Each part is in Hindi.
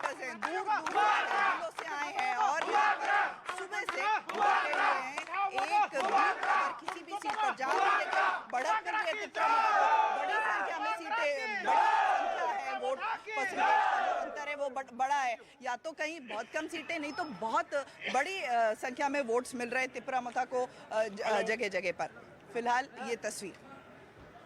वोटर्स हैं, दूर दूर से आए हैं और यहाँ पर सुबह से बैठे हुए हैं। एक अगर किसी भी सीट पर जहाँ भी देखिए बढ़त मिल रही है बड़ी संख्या में सीटें, बड़ी संख्या है, वोट परसेंटेज का जो अंतर है वो बड़ा है। या तो कहीं बहुत कम सीटें, नहीं तो बहुत बड़ी संख्या में वोट्स मिल रहे हैं तिप्रामोथा को जगह जगह पर। फिलहाल ये तस्वीर।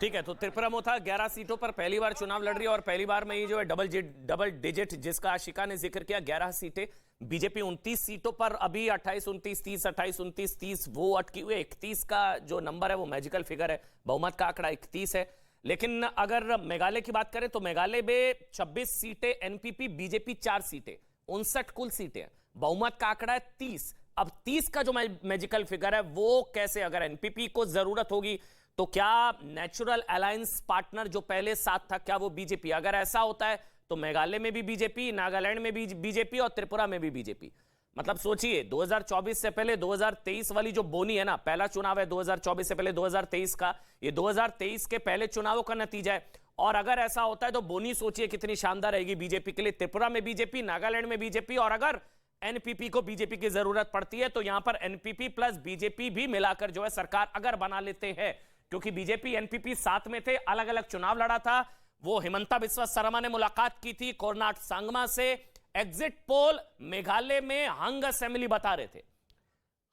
ठीक है, तो तिप्रामोथा 11 सीटों पर पहली बार चुनाव लड़ रही है और पहली बार में ये जो है डबल डिजिट जिसका आशिका ने जिक्र किया 11 सीटें। बीजेपी 29 सीटों पर अभी 28 29 30 28 29 30 वो अटकी हुई है। 31 का जो नंबर है वो मैजिकल फिगर है, बहुमत का आंकड़ा 31 है। लेकिन अगर मेघालय की बात करें तो मेघालय में 26 सीटें एनपीपी, बीजेपी 4 सीटें, 59 कुल सीटें, बहुमत का आंकड़ा है 30। अब 30 का जो मैजिकल फिगर है वो कैसे, अगर एनपीपी को जरूरत होगी तो क्या नेचुरल अलायंस पार्टनर जो पहले साथ था क्या वो बीजेपी, अगर ऐसा होता है तो मेघालय में भी बीजेपी, नागालैंड में भी बीजेपी और त्रिपुरा में भी बीजेपी। मतलब सोचिए 2024 से पहले 2023 वाली जो बोनी है ना, पहला चुनाव है 2024 से पहले 2023 का, ये 2023 के पहले चुनावों का नतीजा है। और अगर ऐसा होता है तो बोनी सोचिए कितनी शानदार रहेगी बीजेपी के लिए। त्रिपुरा में बीजेपी, नागालैंड में बीजेपी, और अगर एनपीपी को बीजेपी की जरूरत पड़ती है तो यहां पर एनपीपी प्लस बीजेपी भी मिलाकर जो है सरकार अगर बना लेते हैं, क्योंकि बीजेपी एनपीपी साथ में थे, अलग अलग चुनाव लड़ा था। वो हिमंता बिस्वा शर्मा ने मुलाकात की थी कोरनाट सांगमा से। एग्जिट पोल मेघालय में हंग असेंबली बता रहे थे,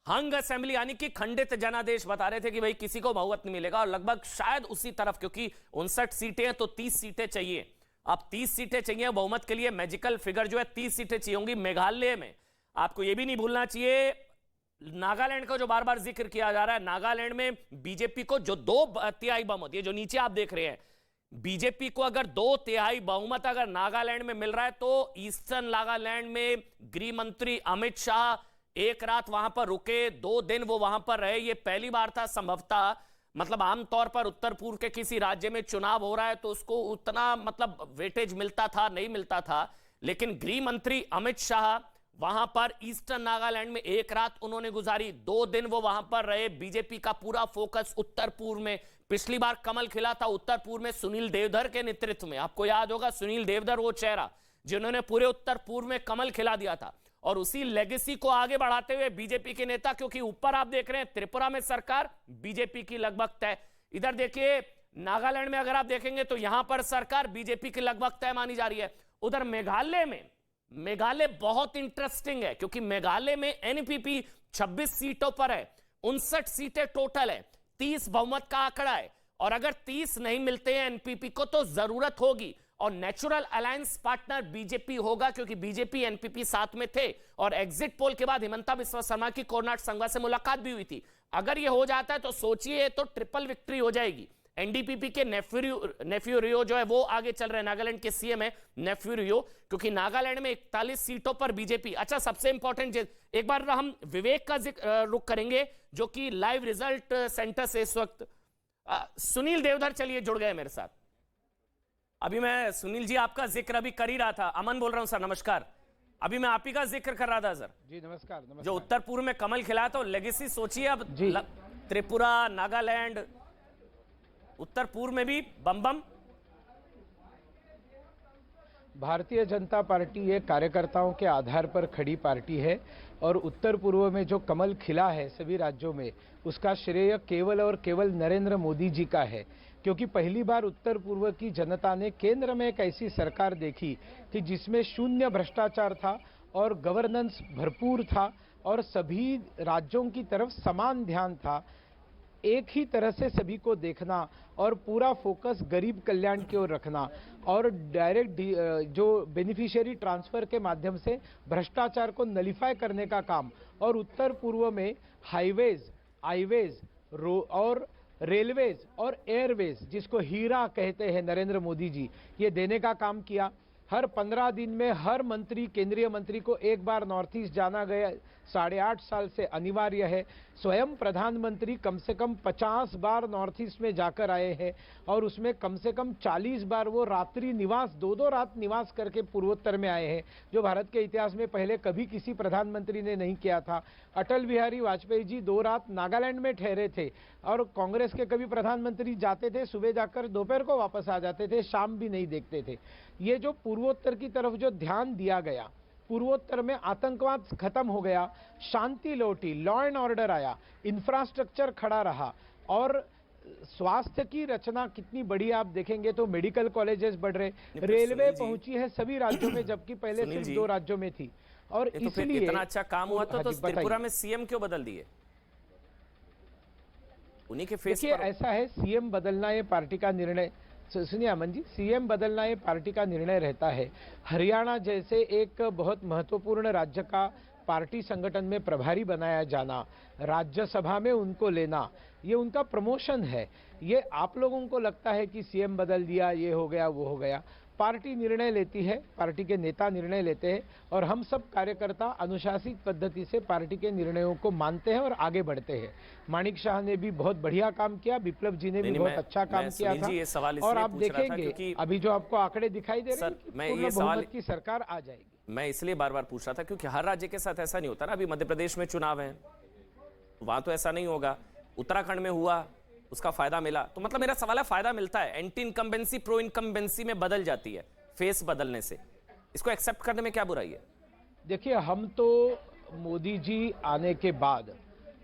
हंग असेंबली यानी कि खंडित जनादेश बता रहे थे कि भाई किसी को बहुमत नहीं मिलेगा, और लगभग शायद उसी तरफ, क्योंकि 59 सीटें हैं तो 30 सीटें चाहिए। अब 30 सीटें चाहिए बहुमत के लिए, मैजिकल फिगर जो है 30 सीटें चाहिए होंगी मेघालय में। आपको यह भी नहीं भूलना चाहिए नागालैंड का जो बार बार जिक्र किया जा रहा है, नागालैंड में बीजेपी को जो 2/3 बहुमत, ये जो नीचे आप देख रहे हैं, बीजेपी को अगर 2/3 बहुमत अगर नागालैंड में मिल रहा है तो ईस्टर्न नागालैंड में गृह मंत्री अमित शाह एक रात वहां पर रुके, 2 दिन वो वहां पर रहे। ये पहली बार था संभवतः, मतलब आमतौर पर उत्तर पूर्व के किसी राज्य में चुनाव हो रहा है तो उसको उतना मतलब वेटेज मिलता था, नहीं मिलता था, लेकिन गृह मंत्री अमित शाह वहां पर ईस्टर्न नागालैंड में एक रात उन्होंने गुजारी, 2 दिन वो वहां पर रहे। बीजेपी का पूरा फोकस उत्तर पूर्व में, पिछली बार कमल खिला था उत्तर पूर्व में सुनील देवधर के नेतृत्व में, आपको याद होगा सुनील देवधर वो चेहरा जिन्होंने पूरे उत्तर पूर्व में कमल खिला दिया था। और उसी लेगेसी को आगे बढ़ाते हुए बीजेपी के नेता, क्योंकि ऊपर आप देख रहे हैं त्रिपुरा में सरकार बीजेपी की लगभग तय, इधर देखिए नागालैंड में अगर आप देखेंगे तो यहां पर सरकार बीजेपी की लगभग तय मानी जा रही है। उधर मेघालय में, मेघालय बहुत इंटरेस्टिंग है क्योंकि मेघालय में एनपीपी 26 सीटों पर है, 59 सीटें टोटल है, 30 बहुमत का आंकड़ा है, और अगर 30 नहीं मिलते हैं एनपीपी को तो जरूरत होगी और नेचुरल अलायंस पार्टनर बीजेपी होगा, क्योंकि बीजेपी एनपीपी साथ में थे। और एग्जिट पोल के बाद हिमंता बिस्वा शर्मा की कोरनाट सांगमा से मुलाकात भी हुई थी। अगर यह हो जाता है तो सोचिए तो ट्रिपल विक्ट्री हो जाएगी। एनडीपीपी के नेफ्यू रियो जो है वो आगे चल रहे हैं, नागालैंड के सीएम है नेफ्यू रियो, क्योंकि नागालैंड में 41 सीटों पर बीजेपी। अच्छा, सबसे इंपॉर्टेंट एक बार हम विवेक का रुख करेंगे जो कि लाइव रिजल्ट सेंटर से इस वक्त सुनील देवधर चलिए जुड़ गए मेरे साथ। अभी मैं सुनील जी आपका जिक्र अभी कर ही रहा था, अमन बोल रहा हूं सर, नमस्कार। अभी मैं आप ही का जिक्र कर रहा था सर। जी नमस्कार, नमस्कार। जो उत्तर पूर्व में कमल खिलाया तो लेगेसी सोचिए अब त्रिपुरा, नागालैंड, उत्तर पूर्व में भी बम बम। भारतीय जनता पार्टी एक कार्यकर्ताओं के आधार पर खड़ी पार्टी है और उत्तर पूर्व में जो कमल खिला है सभी राज्यों में, उसका श्रेय केवल और केवल नरेंद्र मोदी जी का है, क्योंकि पहली बार उत्तर पूर्व की जनता ने केंद्र में एक ऐसी सरकार देखी कि जिसमें शून्य भ्रष्टाचार था और गवर्नेंस भरपूर था और सभी राज्यों की तरफ समान ध्यान था, एक ही तरह से सभी को देखना और पूरा फोकस गरीब कल्याण की ओर रखना और डायरेक्ट जो बेनिफिशियरी ट्रांसफर के माध्यम से भ्रष्टाचार को नलिफाई करने का काम, और उत्तर पूर्व में हाईवेज, आईवेज और रेलवेज और एयरवेज, जिसको हीरा कहते हैं नरेंद्र मोदी जी, ये देने का काम किया। हर 15 दिन में हर मंत्री, केंद्रीय मंत्री को एक बार नॉर्थ ईस्ट जाना गया 8.5 साल से अनिवार्य है। स्वयं प्रधानमंत्री कम से कम 50 बार नॉर्थ ईस्ट में जाकर आए हैं और उसमें कम से कम 40 बार वो रात्रि निवास, 2-2 रात निवास करके पूर्वोत्तर में आए हैं, जो भारत के इतिहास में पहले कभी किसी प्रधानमंत्री ने नहीं किया था। अटल बिहारी वाजपेयी जी 2 रात नागालैंड में ठहरे थे और कांग्रेस के कभी प्रधानमंत्री जाते थे, सुबह जाकर दोपहर को वापस आ जाते थे, शाम भी नहीं देखते थे। ये जो पूर्वोत्तर की तरफ जो ध्यान दिया गया, पूर्वोत्तर में आतंकवाद खत्म हो गया, शांति लौटी, लॉ एंड ऑर्डर आया, इंफ्रास्ट्रक्चर खड़ा रहा और स्वास्थ्य की रचना कितनी बड़ी आप देखेंगे तो मेडिकल कॉलेजेस बढ़ रहे, रेलवे पहुंची है सभी राज्यों में जबकि पहले सिर्फ 2 राज्यों में थी। और तो इसलिए इतना अच्छा काम हुआ तो त्रिपुरा में सीएम क्यों बदल दिए? उन्हीं के फेस देखिए पर ऐसा है, सीएम बदलना ये पार्टी का निर्णय, सुनिए अमन जी, सीएम बदलना ये पार्टी का निर्णय रहता है। हरियाणा जैसे एक बहुत महत्वपूर्ण राज्य का पार्टी संगठन में प्रभारी बनाया जाना, राज्यसभा में उनको लेना, ये उनका प्रमोशन है। ये आप लोगों को लगता है कि सीएम बदल दिया, ये हो गया वो हो गया, पार्टी निर्णय लेती है, पार्टी के नेता निर्णय लेते हैं और हम सब कार्यकर्ता अनुशासित पद्धति से पार्टी के निर्णयों को मानते हैं और आगे बढ़ते हैं। माणिक शाह ने भी बहुत बढ़िया काम किया, विप्लव जी ने भी बहुत अच्छा काम किया था और आप देखेंगे अभी जो आपको आंकड़े दिखाई दे रहे हैं कि पूर्ण बहुमत की सरकार आ जाएगी। मैं इसलिए बार बार पूछ रहा था क्योंकि हर राज्य के साथ ऐसा नहीं होता ना। अभी मध्य प्रदेश में चुनाव है, वहां तो ऐसा नहीं होगा, उत्तराखंड में हुआ, उसका फायदा मिला। तो मतलब मेरा सवाल है, फायदा मिलता है, एंटी इनकम्बेंसी प्रो इनकम्बेंसी में बदल जाती है फेस बदलने से, इसको एक्सेप्ट करने में क्या बुराई है? देखिए हम तो मोदी जी आने के बाद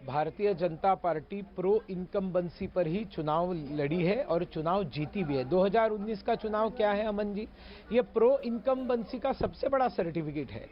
Bharatiya Janata party pro incumbency पर ही चुनाव लड़ी है और चुनाव जीती भी है। 2019 का चुनाव क्या है अमन जी, ये प्रो इनकम्बेंसी का सबसे बड़ा सर्टिफिकेट है।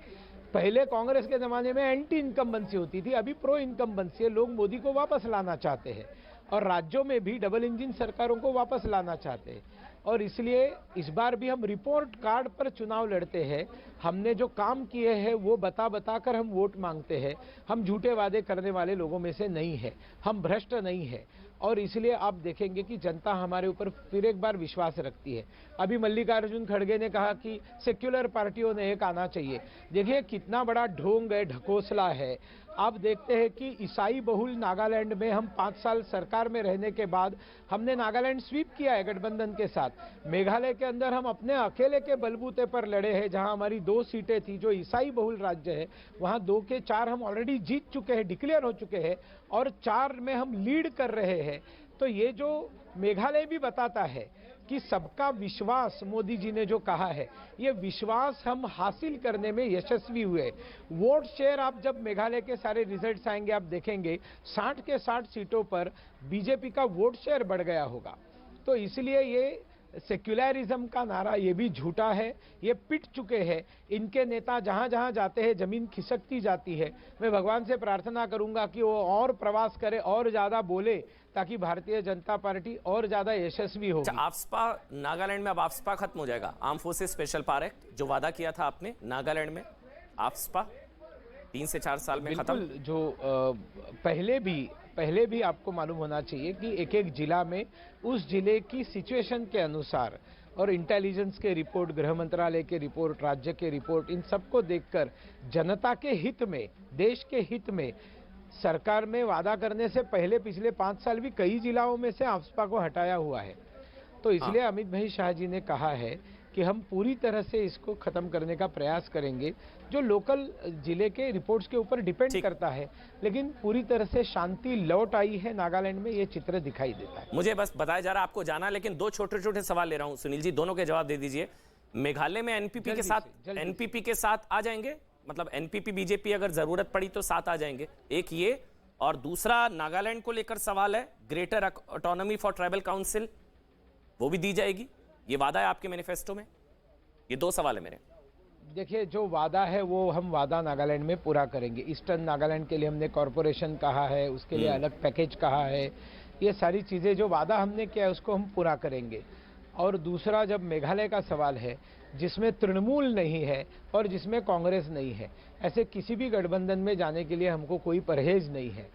पहले कांग्रेस के जमाने में एंटी इनकम्बेंसी होती थी, अभी प्रो इनकम्बेंसी है। लोग मोदी को वापस लाना चाहते हैं और राज्यों में भी डबल इंजन सरकारों को वापस लाना चाहते हैं और इसलिए इस बार भी हम रिपोर्ट कार्ड पर चुनाव लड़ते हैं। हमने जो काम किए हैं वो बता कर हम वोट मांगते हैं। हम झूठे वादे करने वाले लोगों में से नहीं है, हम भ्रष्ट नहीं है और इसलिए आप देखेंगे कि जनता हमारे ऊपर फिर एक बार विश्वास रखती है। अभी मल्लिकार्जुन खड़गे ने कहा कि सेक्युलर पार्टियों ने एक आना चाहिए। देखिए कितना बड़ा ढोंग है, ढकोसला है। आप देखते हैं कि ईसाई बहुल नागालैंड में हम 5 साल सरकार में रहने के बाद हमने नागालैंड स्वीप किया है गठबंधन के साथ। मेघालय के अंदर हम अपने अकेले के बलबूते पर लड़े हैं, जहां हमारी 2 सीटें थी जो ईसाई बहुल राज्य है, वहां 2 के 4 हम ऑलरेडी जीत चुके हैं, डिक्लेयर हो चुके हैं और 4 में हम लीड कर रहे हैं। तो ये जो मेघालय भी बताता है कि सबका विश्वास मोदी जी ने जो कहा है, ये विश्वास हम हासिल करने में यशस्वी हुए। वोट शेयर आप जब मेघालय के सारे रिजल्ट्स आएंगे आप देखेंगे 60 के 60 सीटों पर बीजेपी का वोट शेयर बढ़ गया होगा। तो इसलिए ये सेक्युलरिज्म का नारा ये भी झूठा है, ये पिट चुके हैं। इनके नेता जहां जहां जाते हैं जमीन खिसकती जाती है। मैं भगवान से प्रार्थना करूंगा कि वो और प्रवास करे और ज्यादा बोले ताकि भारतीय जनता पार्टी और ज्यादा यशस्वी हो। आफ्सपा नागालैंड में, अब आफ्सपा खत्म हो जाएगा, arm forces special power act जो वादा किया था आपने नागालैंड में, आफ्सपा 3 से 4 साल में खत्म। जो पहले भी आपको मालूम होना चाहिए कि एक एक जिला में उस जिले की सिचुएशन के अनुसार और इंटेलिजेंस के रिपोर्ट, गृह मंत्रालय के रिपोर्ट, राज्य के रिपोर्ट, इन सबको देखकर जनता के हित में, देश के हित में सरकार में वादा करने से पहले पिछले 5 साल भी कई जिलाओं में से आफ्सपा को हटाया हुआ है। तो इसलिए अमित भाई शाह जी ने कहा है कि हम पूरी तरह से इसको खत्म करने का प्रयास करेंगे, जो लोकल जिले के रिपोर्ट्स के ऊपर डिपेंड करता है। लेकिन पूरी तरह से शांति लौट आई है नागालैंड में, ये चित्र दिखाई देता है। मुझे बस बताया जा रहा है आपको जाना, लेकिन 2 छोटे छोटे सवाल ले रहा हूं सुनील जी, दोनों के जवाब दे दीजिए। मेघालय में एनपीपी के साथ आ जाएंगे, मतलब एनपीपी बीजेपी अगर जरूरत पड़ी तो साथ आ जाएंगे, एक ये, और दूसरा नागालैंड को लेकर सवाल है, greater autonomy for tribal council वो भी दी जाएगी, ये वादा है आपके मैनिफेस्टो में? ये 2 सवाल है मेरे। देखिए जो वादा है वो हम वादा नागालैंड में पूरा करेंगे। ईस्टर्न नागालैंड के लिए हमने कॉरपोरेशन कहा है, उसके लिए अलग पैकेज कहा है, ये सारी चीज़ें जो वादा हमने किया है उसको हम पूरा करेंगे। और दूसरा जब मेघालय का सवाल है, जिसमें तृणमूल नहीं है और जिसमें कांग्रेस नहीं है, ऐसे किसी भी गठबंधन में जाने के लिए हमको कोई परहेज नहीं है।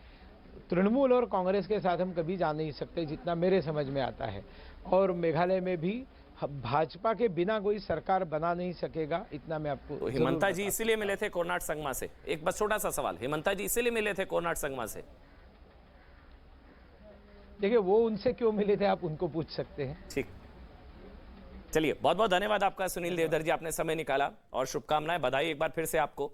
तृणमूल और कांग्रेस के साथ हम कभी जा नहीं सकते, जितना मेरे समझ में आता है। और मेघालय में भी भाजपा के बिना कोई सरकार बना नहीं सकेगा, इतना मैं आपको। तो हिमंता जी इसीलिए मिले थे कोरनाट संगमा से? एक बस छोटा सा सवाल, हिमंता जी इसीलिए मिले थे कोरनाट संगमा से? देखिए वो उनसे क्यों मिले थे आप उनको पूछ सकते हैं। ठीक, चलिए बहुत बहुत धन्यवाद आपका सुनील देवधर जी, आपने समय निकाला और शुभकामनाएं, बधाई एक बार फिर से आपको,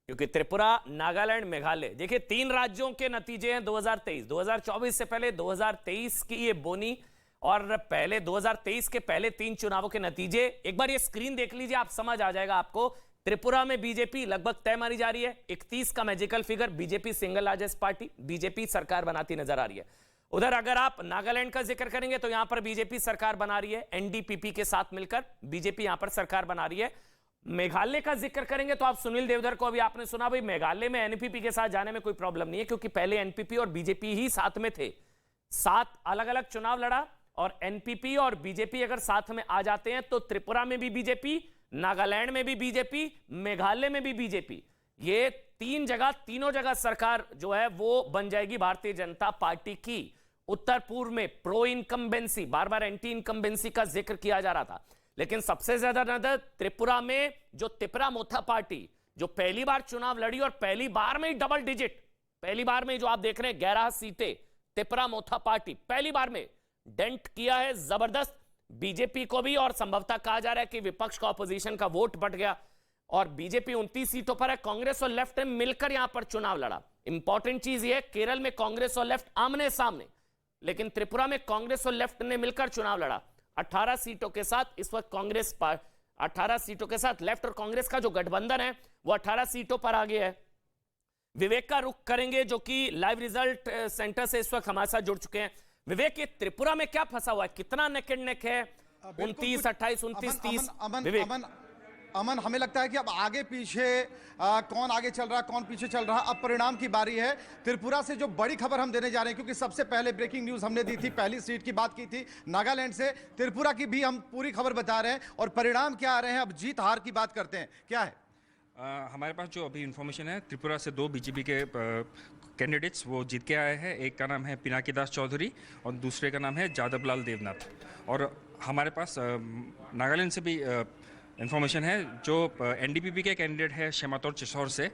क्योंकि त्रिपुरा, नागालैंड, मेघालय, देखिए 3 राज्यों के नतीजे हैं 2023, 2024 से पहले 2023 की ये बोनी और पहले 2023 के पहले 3 चुनावों के नतीजे एक बार ये स्क्रीन देख लीजिए, आप समझ आ जाएगा आपको। त्रिपुरा में बीजेपी लगभग तय मानी जा रही है, 31 का magical figure, BJP single largest party, BJP सरकार बनाती नजर आ रही है। उधर अगर आप नागालैंड का जिक्र करेंगे तो यहां पर बीजेपी सरकार बना रही है, एनडीपीपी के साथ मिलकर बीजेपी यहां पर सरकार बना रही है। मेघालय का जिक्र करेंगे तो आप सुनील देवधर को अभी आपने सुना, भाई मेघालय में एनपीपी के साथ जाने में कोई प्रॉब्लम नहीं है, क्योंकि पहले एनपीपी और बीजेपी ही साथ में थे। 7 अलग अलग चुनाव लड़ा और एनपीपी और बीजेपी अगर साथ में आ जाते हैं तो त्रिपुरा में भी बीजेपी, नागालैंड में भी बीजेपी, मेघालय में भी बीजेपी, ये 3 जगह, तीनों जगह सरकार जो है वो बन जाएगी भारतीय जनता पार्टी की। उत्तर पूर्व में प्रो इनकम्बेंसी, बार बार एंटी इनकम्बेंसी का जिक्र किया जा रहा था, लेकिन सबसे ज्यादा नजर त्रिपुरा में जो तिपरा मोथा पार्टी जो पहली बार चुनाव लड़ी और पहली बार में ही डबल डिजिट, पहली बार में जो आप देख रहे हैं 11 सीटें, तिपरा मोथा पार्टी पहली बार में डेंट किया है जबरदस्त बीजेपी को भी, और संभवतः कहा जा रहा है कि विपक्ष का, ऑपोजिशन का वोट बढ़ गया और बीजेपी 29 सीटों पर है। कांग्रेस और लेफ्ट ने मिलकर यहां पर चुनाव लड़ा। इंपॉर्टेंट चीज यह, केरल में कांग्रेस और लेफ्ट आमने सामने, लेकिन त्रिपुरा में कांग्रेस और लेफ्ट ने मिलकर चुनाव लड़ा। 18 सीटों के साथ इस वक्त कांग्रेस 18 सीटों के साथ लेफ्ट और कांग्रेस का जो गठबंधन है वो 18 सीटों पर आ गया है। विवेक का रुख करेंगे जो कि लाइव रिजल्ट सेंटर से इस वक्त हमारे साथ जुड़ चुके हैं। विवेक, ये त्रिपुरा में क्या फंसा हुआ है, कितना नेक एंड नेक है? 29, 28, 29, 30। विवेक, अमन, हमें लगता है कि अब आगे पीछे कौन आगे चल रहा है, कौन पीछे चल रहा है, अब परिणाम की बारी है। त्रिपुरा से जो बड़ी खबर हम देने जा रहे हैं, क्योंकि सबसे पहले ब्रेकिंग न्यूज हमने दी थी, पहली सीट की बात की थी नागालैंड से, त्रिपुरा की भी हम पूरी खबर बता रहे हैं और परिणाम क्या आ रहे हैं। अब जीत हार की बात करते हैं, क्या है? हमारे पास जो अभी इन्फॉर्मेशन है, त्रिपुरा से 2 बीजेपी के कैंडिडेट्स वो जीत के आए हैं। एक का नाम है पिनाकी दास चौधरी और दूसरे का नाम है जादव लाल देवनाथ। और हमारे पास नागालैंड से भी इन्फॉर्मेशन है, जो एनडीपीपी के कैंडिडेट है शेमातौर चिशौर से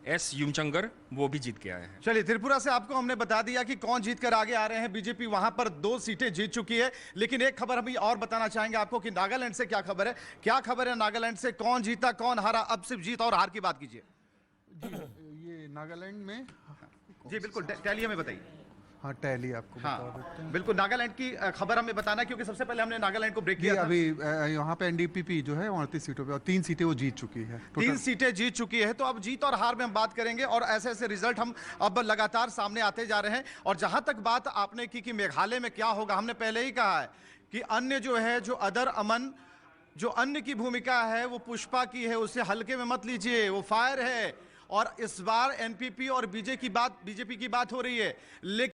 एस युमचंगर, वो भी जीत के आए हैं। चलिए, त्रिपुरा से आपको हमने बता दिया कि कौन जीत कर आगे आ रहे हैं। बीजेपी वहां पर 2 सीटें जीत चुकी है, लेकिन एक खबर अभी और बताना चाहेंगे आपको कि नागालैंड से क्या खबर है। क्या खबर है नागालैंड से, कौन जीता कौन हारा? अब सिर्फ जीत और हार की बात कीजिए। ये नागालैंड में जी बिल्कुल, टैली में बताइए। हाँ, टैली आपको बता देते हैं। बिल्कुल, नागालैंड की खबर हमें बताना, क्योंकि सबसे पहले हमने नागालैंड को ब्रेक किया था। अभी यहाँ पे एनडीपीपी जो है 29 सीटों पे और 3 सीटें वो जीत चुकी है। 3 सीटें जीत चुकी है। तो अब जीत और हार में हम बात करेंगे और ऐसे ऐसे रिजल्ट हम अब लगातार सामने आते जा रहे हैं। और जहां तक बात आपने की कि मेघालय में क्या होगा, हमने पहले ही कहा है कि अन्य जो है, जो अदर अमन, जो अन्य की भूमिका है वो पुष्पा की है, उसे हल्के में मत लीजिए, वो फायर है। और इस बार एनपीपी और बीजेपी की बात हो रही है, लेकिन